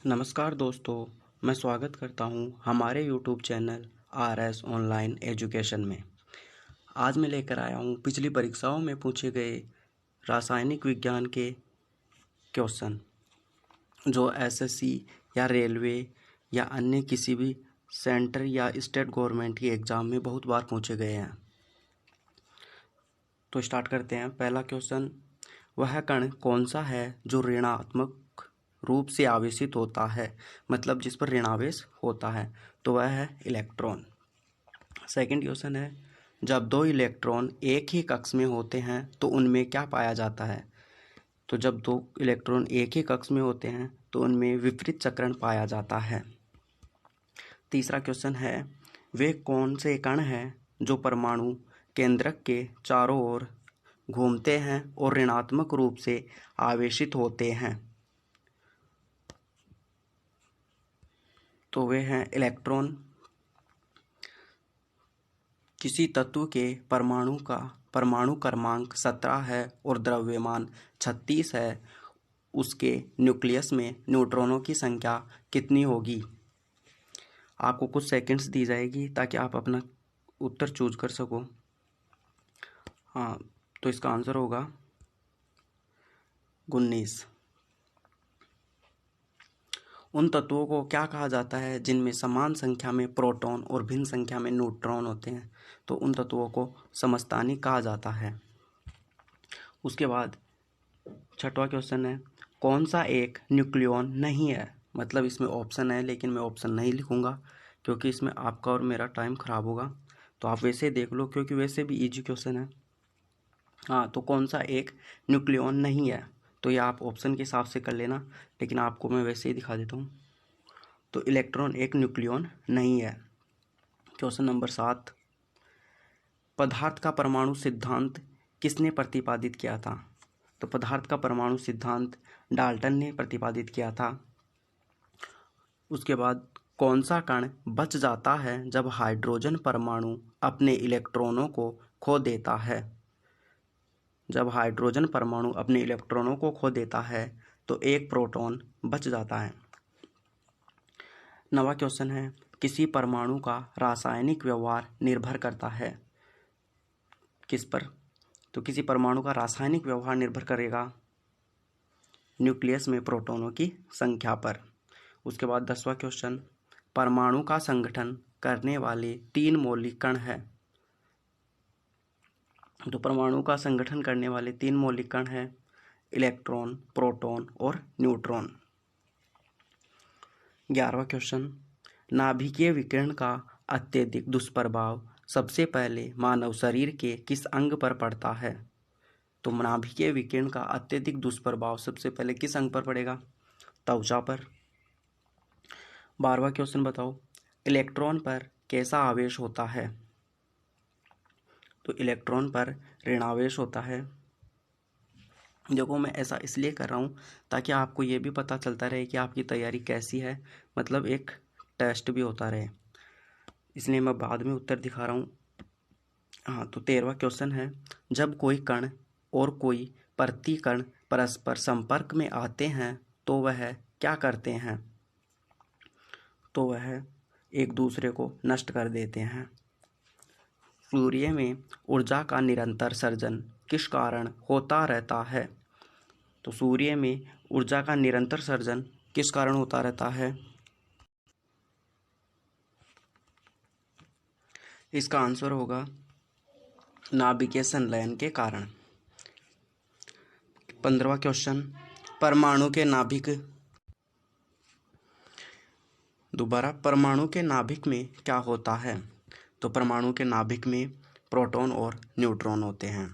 नमस्कार दोस्तों, मैं स्वागत करता हूं हमारे YouTube channel RS online education में। आज मैं लेकर आया हूं पिछली परीक्षाओं में पूछे गए रासायनिक विज्ञान के क्वेश्चन जो एसएससी या रेलवे या अन्य किसी भी सेंटर या स्टेट गवर्नमेंट की एग्ज़ाम में बहुत बार पूछे गए हैं। तो स्टार्ट करते हैं। पहला क्वेश्चन, वह कण कौन सा है जो ऋणात्मक रूप से आवेशित होता है, मतलब जिस पर ऋणावेश होता है, तो वह है इलेक्ट्रॉन। सेकंड क्वेश्चन है, जब दो इलेक्ट्रॉन एक ही कक्ष में होते हैं तो उनमें क्या पाया जाता है? तो जब दो इलेक्ट्रॉन एक ही कक्ष में होते हैं तो उनमें विपरीत चक्रण पाया जाता है। तीसरा क्वेश्चन है, वे कौन से कण हैं जो परमाणु केंद्रक के चारों ओर घूमते हैं और ऋणात्मक रूप से आवेशित होते हैं? तो वे हैं इलेक्ट्रॉन। किसी तत्व के परमाणु क्रमांक 17 है और द्रव्यमान 36 है, उसके न्यूक्लियस में न्यूट्रॉनों की संख्या कितनी होगी? आपको कुछ सेकंड्स दी जाएगी ताकि आप अपना उत्तर चूज कर सको। हाँ, तो इसका आंसर होगा 19। उन तत्वों को क्या कहा जाता है जिनमें समान संख्या में प्रोटॉन और भिन्न संख्या में न्यूट्रॉन होते हैं? तो उन तत्वों को समस्थानिक कहा जाता है। उसके बाद छठवां क्वेश्चन है, कौन सा एक न्यूक्लियॉन नहीं है? मतलब इसमें ऑप्शन है लेकिन मैं ऑप्शन नहीं लिखूंगा क्योंकि इसमें आपका और मेरा टाइम खराब होगा। तो आप वैसे देख लो क्योंकि वैसे भी इजी क्वेश्चन है। हाँ, तो कौन सा एक न्यूक्लियॉन नहीं है? तो ये आप ऑप्शन के हिसाब से कर लेना, लेकिन आपको मैं वैसे ही दिखा देता हूँ। तो इलेक्ट्रॉन एक न्यूक्लियॉन नहीं है। क्वेश्चन नंबर 7, पदार्थ का परमाणु सिद्धांत किसने प्रतिपादित किया था? तो पदार्थ का परमाणु सिद्धांत डाल्टन ने प्रतिपादित किया था। उसके बाद कौन सा कण बच जाता है जब हाइड्रोजन परमाणु अपने इलेक्ट्रॉनों को खो देता है? जब हाइड्रोजन परमाणु अपने इलेक्ट्रॉनों को खो देता है तो एक प्रोटॉन बच जाता है। नवा क्वेश्चन है, किसी परमाणु का रासायनिक व्यवहार निर्भर करता है किस पर? तो किसी परमाणु का रासायनिक व्यवहार निर्भर करेगा न्यूक्लियस में प्रोटॉनों की संख्या पर। उसके बाद 10वां क्वेश्चन, परमाणु का संगठन करने वाले 3 मौलिक कण हैं। तो परमाणु का संगठन करने वाले 3 मौलिक कण हैं इलेक्ट्रॉन, प्रोटॉन और न्यूट्रॉन। 11वां क्वेश्चन, नाभिकीय विकिरण का अत्यधिक दुष्प्रभाव सबसे पहले मानव शरीर के किस अंग पर पड़ता है? तो नाभिकीय विकिरण का अत्यधिक दुष्प्रभाव सबसे पहले किस अंग पर पड़ेगा? त्वचा पर। 12वां क्वेश्चन बताओ, इलेक्ट्रॉन पर कैसा आवेश होता है? तो इलेक्ट्रॉन पर ऋणावेश होता है। देखो, मैं ऐसा इसलिए कर रहा हूँ ताकि आपको ये भी पता चलता रहे कि आपकी तैयारी कैसी है, मतलब एक टेस्ट भी होता रहे, इसलिए मैं बाद में उत्तर दिखा रहा हूँ। हाँ, तो 13वां क्वेश्चन है, जब कोई कण और कोई प्रतिकण परस्पर संपर्क में आते हैं तो वह क्या करते हैं? तो वह एक दूसरे को नष्ट कर देते हैं। सूर्य में ऊर्जा का निरंतर सर्जन किस कारण होता रहता है? तो सूर्य में ऊर्जा का निरंतर सर्जन किस कारण होता रहता है? इसका आंसर होगा नाभिकीय संलयन के कारण। 15वां क्वेश्चन, परमाणु के नाभिक में क्या होता है? तो परमाणु के नाभिक में प्रोटॉन और न्यूट्रॉन होते हैं।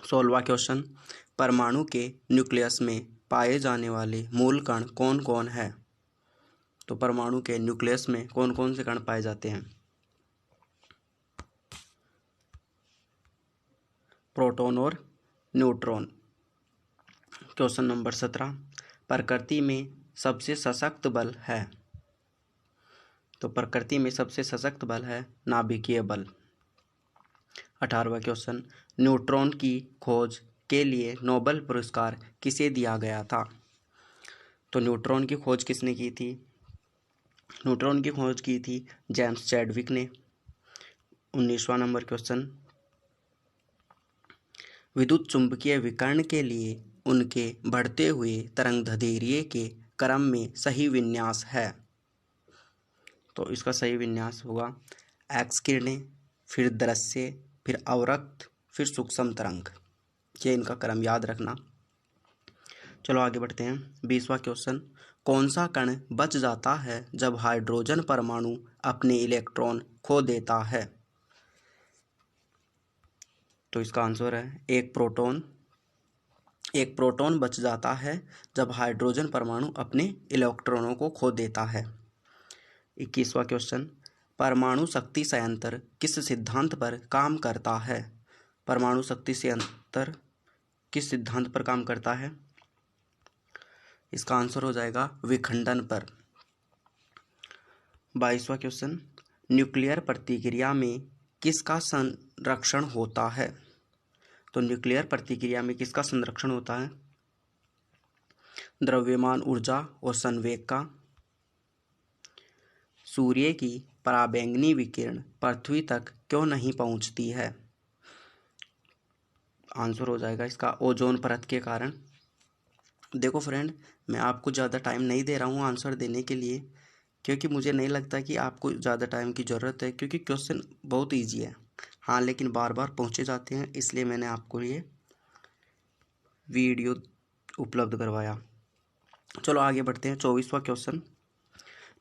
16वां क्वेश्चन, परमाणु के न्यूक्लियस में पाए जाने वाले मूल कण कौन कौन है? तो परमाणु के न्यूक्लियस में कौन कौन से कण पाए जाते हैं? प्रोटॉन और न्यूट्रॉन। क्वेश्चन नंबर 17, प्रकृति में सबसे सशक्त बल है? तो प्रकृति में सबसे सशक्त बल है नाभिकीय बल। 18वां क्वेश्चन, न्यूट्रॉन की खोज के लिए नोबेल पुरस्कार किसे दिया गया था? तो न्यूट्रॉन की खोज किसने की थी? न्यूट्रॉन की खोज की थी जेम्स चैडविक ने। 19वां नंबर क्वेश्चन, विद्युत चुंबकीय विकर्ण के लिए उनके बढ़ते हुए तरंगदैर्ध्य के क्रम में सही विन्यास है। तो इसका सही विन्यास होगा एक्स किरणें, फिर दृश्य, फिर अवरक्त, फिर सूक्ष्म तरंग। ये इनका क्रम याद रखना। चलो आगे बढ़ते हैं। 20वां क्वेश्चन, कौन सा कण बच जाता है जब हाइड्रोजन परमाणु अपने इलेक्ट्रॉन खो देता है? तो इसका आंसर है एक प्रोटॉन। एक प्रोटॉन बच जाता है जब हाइड्रोजन परमाणु अपने इलेक्ट्रॉनों को खो देता है। 21वां क्वेश्चन, परमाणु शक्ति संयंत्र किस सिद्धांत पर काम करता है? परमाणु शक्ति संयंत्र किस सिद्धांत पर काम करता है? इसका आंसर हो जाएगा विखंडन पर। 22वां क्वेश्चन, न्यूक्लियर प्रतिक्रिया में किसका संरक्षण होता है? तो न्यूक्लियर प्रतिक्रिया में किसका संरक्षण होता है? द्रव्यमान ऊर्जा और संवेग का। सूर्य की पराबैंगनी विकिरण पृथ्वी तक क्यों नहीं पहुंचती है? आंसर हो जाएगा इसका ओजोन परत के कारण। देखो फ्रेंड, मैं आपको ज़्यादा टाइम नहीं दे रहा हूँ आंसर देने के लिए, क्योंकि मुझे नहीं लगता कि आपको ज़्यादा टाइम की ज़रूरत है, क्योंकि क्वेश्चन बहुत ईजी है। हाँ, लेकिन बार बार पूछे जाते हैं, इसलिए मैंने आपको ये वीडियो उपलब्ध करवाया। चलो आगे बढ़ते हैं। 24वां क्वेश्चन,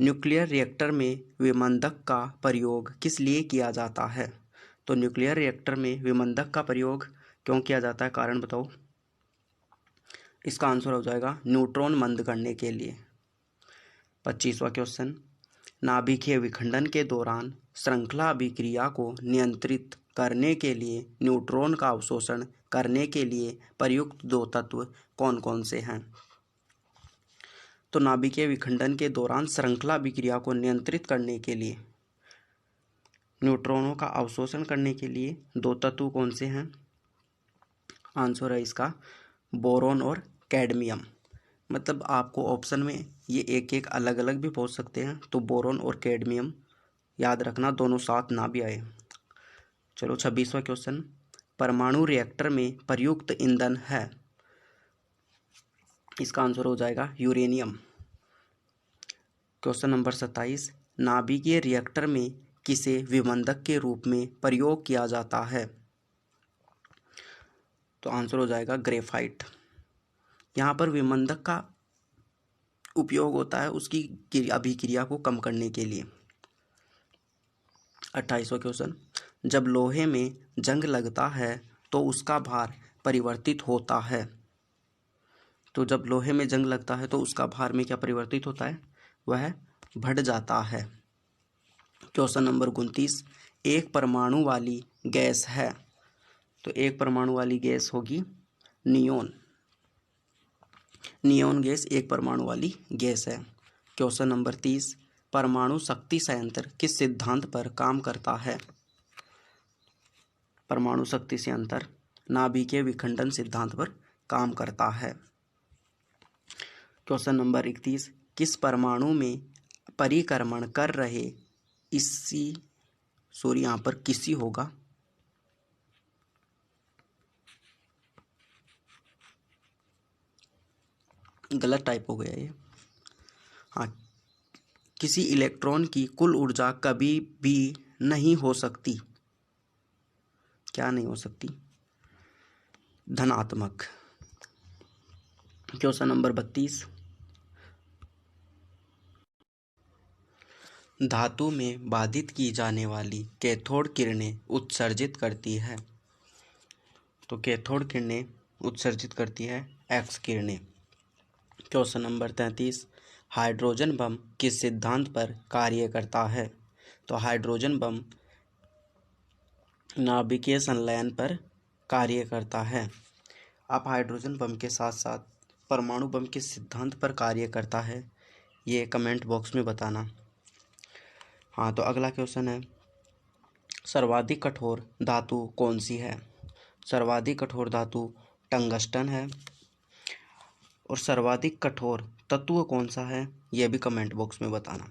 न्यूक्लियर रिएक्टर में विमंदक का प्रयोग किस लिए किया जाता है? तो न्यूक्लियर रिएक्टर में विमंदक का प्रयोग क्यों किया जाता है, कारण बताओ। इसका आंसर हो जाएगा न्यूट्रॉन मंद करने के लिए। 25वां क्वेश्चन, नाभिकीय विखंडन के दौरान श्रृंखला अभिक्रिया को नियंत्रित करने के लिए न्यूट्रॉन का अवशोषण करने के लिए प्रयुक्त दो तत्व कौन कौन से हैं? तो नाभिकीय विखंडन के दौरान श्रृंखला अभिक्रिया को नियंत्रित करने के लिए, न्यूट्रॉनों का अवशोषण करने के लिए दो तत्व कौन से हैं? आंसर है इसका बोरॉन और कैडमियम। मतलब आपको ऑप्शन में ये एक एक अलग अलग भी पूछ सकते हैं, तो बोरॉन और कैडमियम याद रखना, दोनों साथ ना भी आए। चलो 26वां क्वेश्चन, परमाणु रिएक्टर में प्रयुक्त ईंधन है? इसका आंसर हो जाएगा यूरेनियम। क्वेश्चन नंबर 27, नाभिकीय रिएक्टर में किसे विमंदक के रूप में प्रयोग किया जाता है? तो आंसर हो जाएगा ग्रेफाइट। यहाँ पर विमंदक का उपयोग होता है उसकी अभिक्रिया को कम करने के लिए। 28वां क्वेश्चन, जब लोहे में जंग लगता है तो उसका भार परिवर्तित होता है? तो जब लोहे में जंग लगता है तो उसका भार में क्या परिवर्तित होता है? वह बढ़ जाता है। क्वेश्चन नंबर 29, एक परमाणु वाली गैस है? तो एक परमाणु वाली गैस होगी नियोन। नियोन गैस एक परमाणु वाली गैस है। क्वेश्चन नंबर 30, परमाणु शक्ति संयंत्र किस सिद्धांत पर काम करता है? परमाणु शक्ति संयंत्र नाभिकीय विखंडन सिद्धांत पर काम करता है। क्वेश्चन नंबर 31, किस परमाणु में परिक्रमण कर रहे यहाँ पर किसी होगा, गलत टाइप हो गया ये। हाँ, किसी इलेक्ट्रॉन की कुल ऊर्जा कभी भी नहीं हो सकती। क्या नहीं हो सकती? धनात्मक। क्वेश्चन नंबर 32, धातु में बाधित की जाने वाली कैथोड किरणें उत्सर्जित करती है? तो कैथोड किरणें उत्सर्जित करती है एक्स किरणें। क्वेश्चन नंबर 33, हाइड्रोजन बम किस सिद्धांत पर कार्य करता है? तो हाइड्रोजन बम नाभिकीय संलयन पर कार्य करता है। आप हाइड्रोजन बम के साथ साथ परमाणु बम किस सिद्धांत पर कार्य करता है, ये कमेंट बॉक्स में बताना। हाँ, तो अगला क्वेश्चन है, सर्वाधिक कठोर धातु कौन सी है? सर्वाधिक कठोर धातु टंगस्टन है। और सर्वाधिक कठोर तत्व कौन सा है यह भी कमेंट बॉक्स में बताना।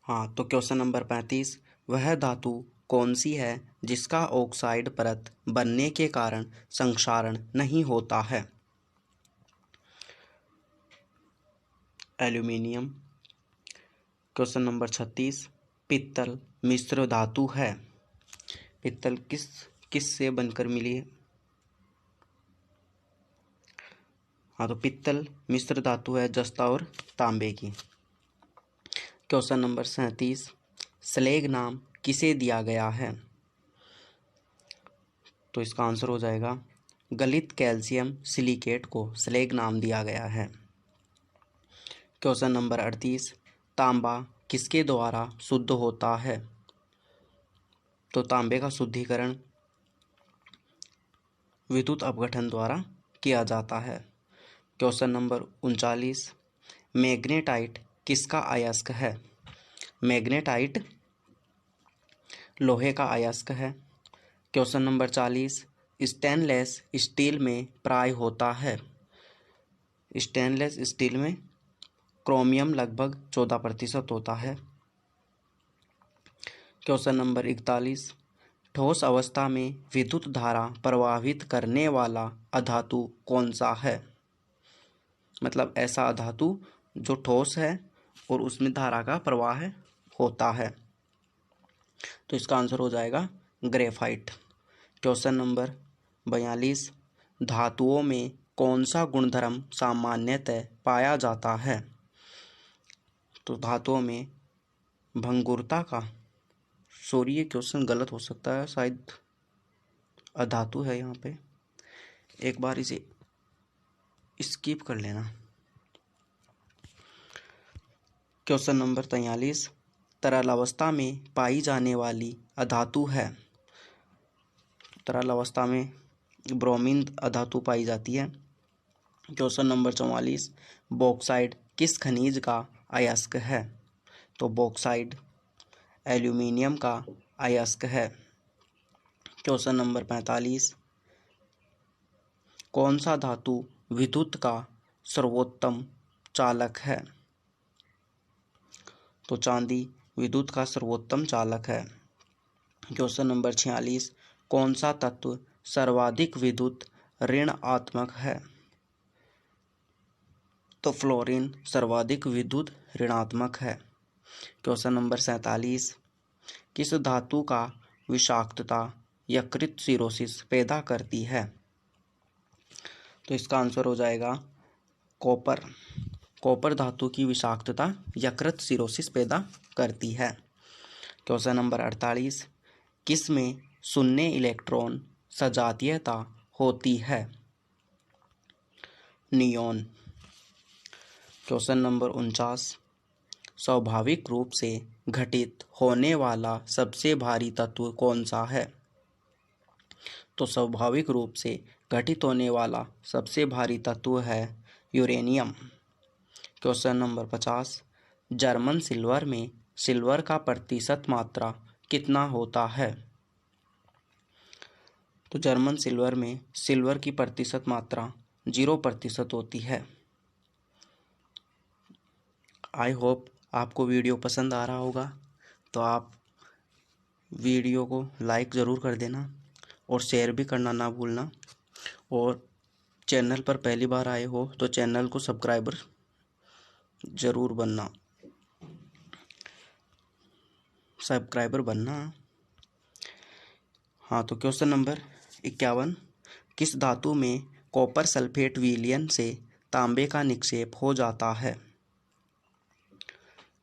हाँ, तो क्वेश्चन नंबर 35, वह धातु कौन सी है जिसका ऑक्साइड परत बनने के कारण संक्षारण नहीं होता है? एल्यूमिनियम। क्वेश्चन नंबर 36, पित्तल मिश्र धातु है। पित्तल किस से बनकर मिली है? हाँ, तो पित्तल मिश्र धातु है जस्ता और तांबे की। क्वेश्चन नंबर 37, स्लेग नाम किसे दिया गया है? तो इसका आंसर हो जाएगा गलित कैल्शियम सिलिकेट को स्लेग नाम दिया गया है। क्वेश्चन नंबर 38, तांबा किसके द्वारा शुद्ध होता है? तो तांबे का शुद्धिकरण विद्युत अपघटन द्वारा किया जाता है। क्वेश्चन नंबर 39, मैग्नेटाइट किसका अयस्क है? मैग्नेटाइट लोहे का अयस्क है। क्वेश्चन नंबर 40, स्टेनलेस स्टील में प्राय होता है। स्टेनलेस स्टील में क्रोमियम लगभग 14% होता है। क्वेश्चन नंबर 41, ठोस अवस्था में विद्युत धारा प्रवाहित करने वाला अधातु कौन सा है? मतलब ऐसा अधातु जो ठोस है और उसमें धारा का प्रवाह होता है। तो इसका आंसर हो जाएगा ग्रेफाइट। क्वेश्चन नंबर 42, धातुओं में कौन सा गुणधर्म सामान्यतः पाया जाता है? तो धातुओं में भंगुरता का, सॉरी ये क्वेश्चन गलत हो सकता है, शायद अधातु है यहाँ पे, एक बार इसे स्किप कर लेना। क्वेश्चन नंबर 43, तरल अवस्था में पाई जाने वाली अधातु है। तरल अवस्था में ब्रोमीन अधातु पाई जाती है। क्वेश्चन नंबर 44, बॉक्साइड किस खनिज का अयस्क है? तो बॉक्साइड एल्यूमिनियम का अयस्क है। क्वेश्चन नंबर 45, कौन सा धातु विद्युत का सर्वोत्तम चालक है? तो चांदी विद्युत का सर्वोत्तम चालक है। क्वेश्चन नंबर 46, कौन सा तत्व सर्वाधिक विद्युत ऋणात्मक है? तो फ्लोरीन सर्वाधिक विद्युत ऋणात्मक है। क्वेश्चन नंबर 47, किस धातु का विषाक्तता यकृत सिरोसिस पैदा करती है? तो इसका आंसर हो जाएगा कॉपर। कॉपर धातु की विषाक्तता यकृत सिरोसिस पैदा करती है। क्वेश्चन नंबर 48, किस में शून्य इलेक्ट्रॉन सजातीयता होती है? नियोन। क्वेश्चन नंबर 49, स्वाभाविक रूप से घटित होने वाला सबसे भारी तत्व कौन सा है? तो स्वाभाविक रूप से घटित होने वाला सबसे भारी तत्व है uranium. Question number 50, German silver में सिल्वर का प्रतिशत मात्रा कितना होता है? तो जर्मन सिल्वर में सिल्वर की प्रतिशत मात्रा 0% होती है। आई होप आपको वीडियो पसंद आ रहा होगा, तो आप वीडियो को लाइक ज़रूर कर देना और शेयर भी करना ना भूलना। और चैनल पर पहली बार आए हो तो चैनल को सब्सक्राइबर ज़रूर बनना, हाँ, तो क्वेश्चन नंबर 51, किस धातु में कॉपर सल्फेट विलयन से तांबे का निक्षेप हो जाता है?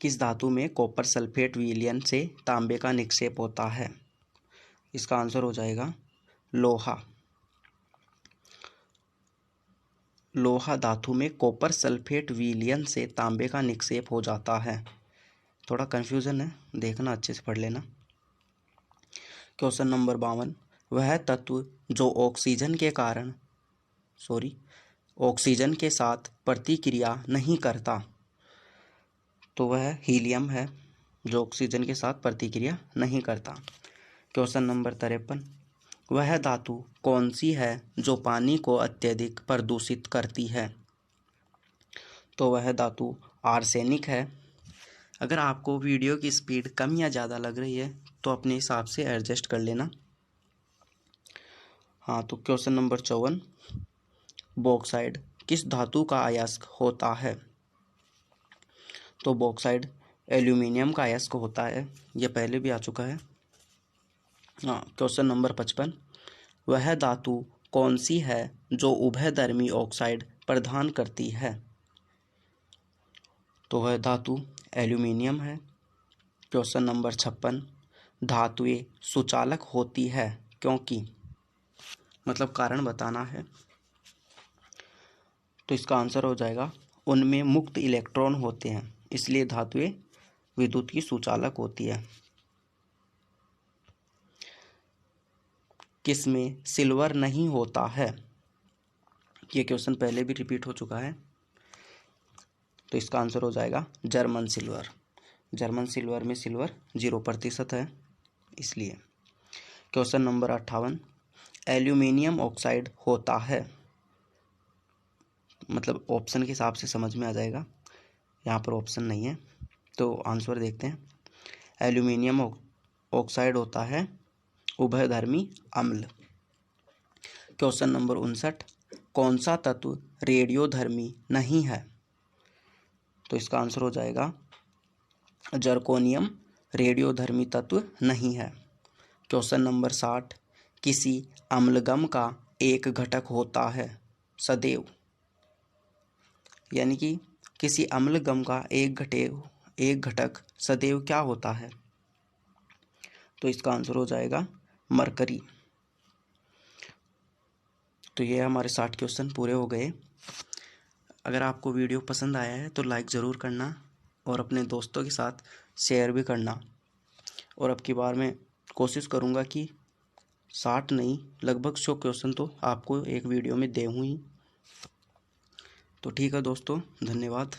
किस धातु में कॉपर सल्फेट विलयन से तांबे का निक्षेप होता है? इसका आंसर हो जाएगा लोहा। लोहा धातु में कॉपर सल्फेट विलयन से तांबे का निक्षेप हो जाता है। थोड़ा कन्फ्यूज़न है, देखना अच्छे से पढ़ लेना। क्वेश्चन नंबर 52, वह तत्व जो ऑक्सीजन के साथ प्रतिक्रिया नहीं करता। तो वह हीलियम है जो ऑक्सीजन के साथ प्रतिक्रिया नहीं करता। क्वेश्चन नंबर 53, वह धातु कौन सी है जो पानी को अत्यधिक प्रदूषित करती है? तो वह धातु आर्सेनिक है। अगर आपको वीडियो की स्पीड कम या ज़्यादा लग रही है तो अपने हिसाब से एडजस्ट कर लेना। हाँ, तो क्वेश्चन नंबर 54, बॉक्साइड किस धातु का अयस्क होता है? तो बॉक्साइड एल्यूमिनियम का अयस्क होता है, यह पहले भी आ चुका है। हाँ, क्वेश्चन नंबर 55, वह धातु कौन सी है जो उभयधर्मी ऑक्साइड प्रदान करती है? तो वह धातु एल्यूमिनियम है। क्वेश्चन नंबर 56, धातुएं सुचालक होती है क्योंकि, मतलब कारण बताना है। तो इसका आंसर हो जाएगा उनमें मुक्त इलेक्ट्रॉन होते हैं, इसलिए धातुएं विद्युत की सुचालक होती है। किसमें सिल्वर नहीं होता है? ये क्वेश्चन पहले भी रिपीट हो चुका है। तो इसका आंसर हो जाएगा जर्मन सिल्वर। जर्मन सिल्वर में सिल्वर 0% है, इसलिए। क्वेश्चन नंबर 58, एल्यूमिनियम ऑक्साइड होता है, मतलब ऑप्शन के हिसाब से समझ में आ जाएगा, यहाँ पर ऑप्शन नहीं है। तो आंसर देखते हैं। एल्यूमिनियम ऑक्साइड होता है उभयधर्मी अम्ल। क्वेश्चन नंबर 59, कौन सा तत्व रेडियोधर्मी नहीं है? तो इसका आंसर हो जाएगा जर्कोनियम रेडियोधर्मी तत्व नहीं है। क्वेश्चन नंबर 60, किसी अम्लगम का एक घटक होता है सदैव, यानी कि किसी अम्लगम का एक घटक सदैव क्या होता है? तो इसका आंसर हो जाएगा मरकरी। तो ये हमारे 60 क्वेश्चन पूरे हो गए। अगर आपको वीडियो पसंद आया है तो लाइक ज़रूर करना और अपने दोस्तों के साथ शेयर भी करना। और अब की बार मैं कोशिश करूँगा कि 60 नहीं, लगभग 100 क्वेश्चन तो आपको एक वीडियो में दूँ ही। तो ठीक है दोस्तों, धन्यवाद।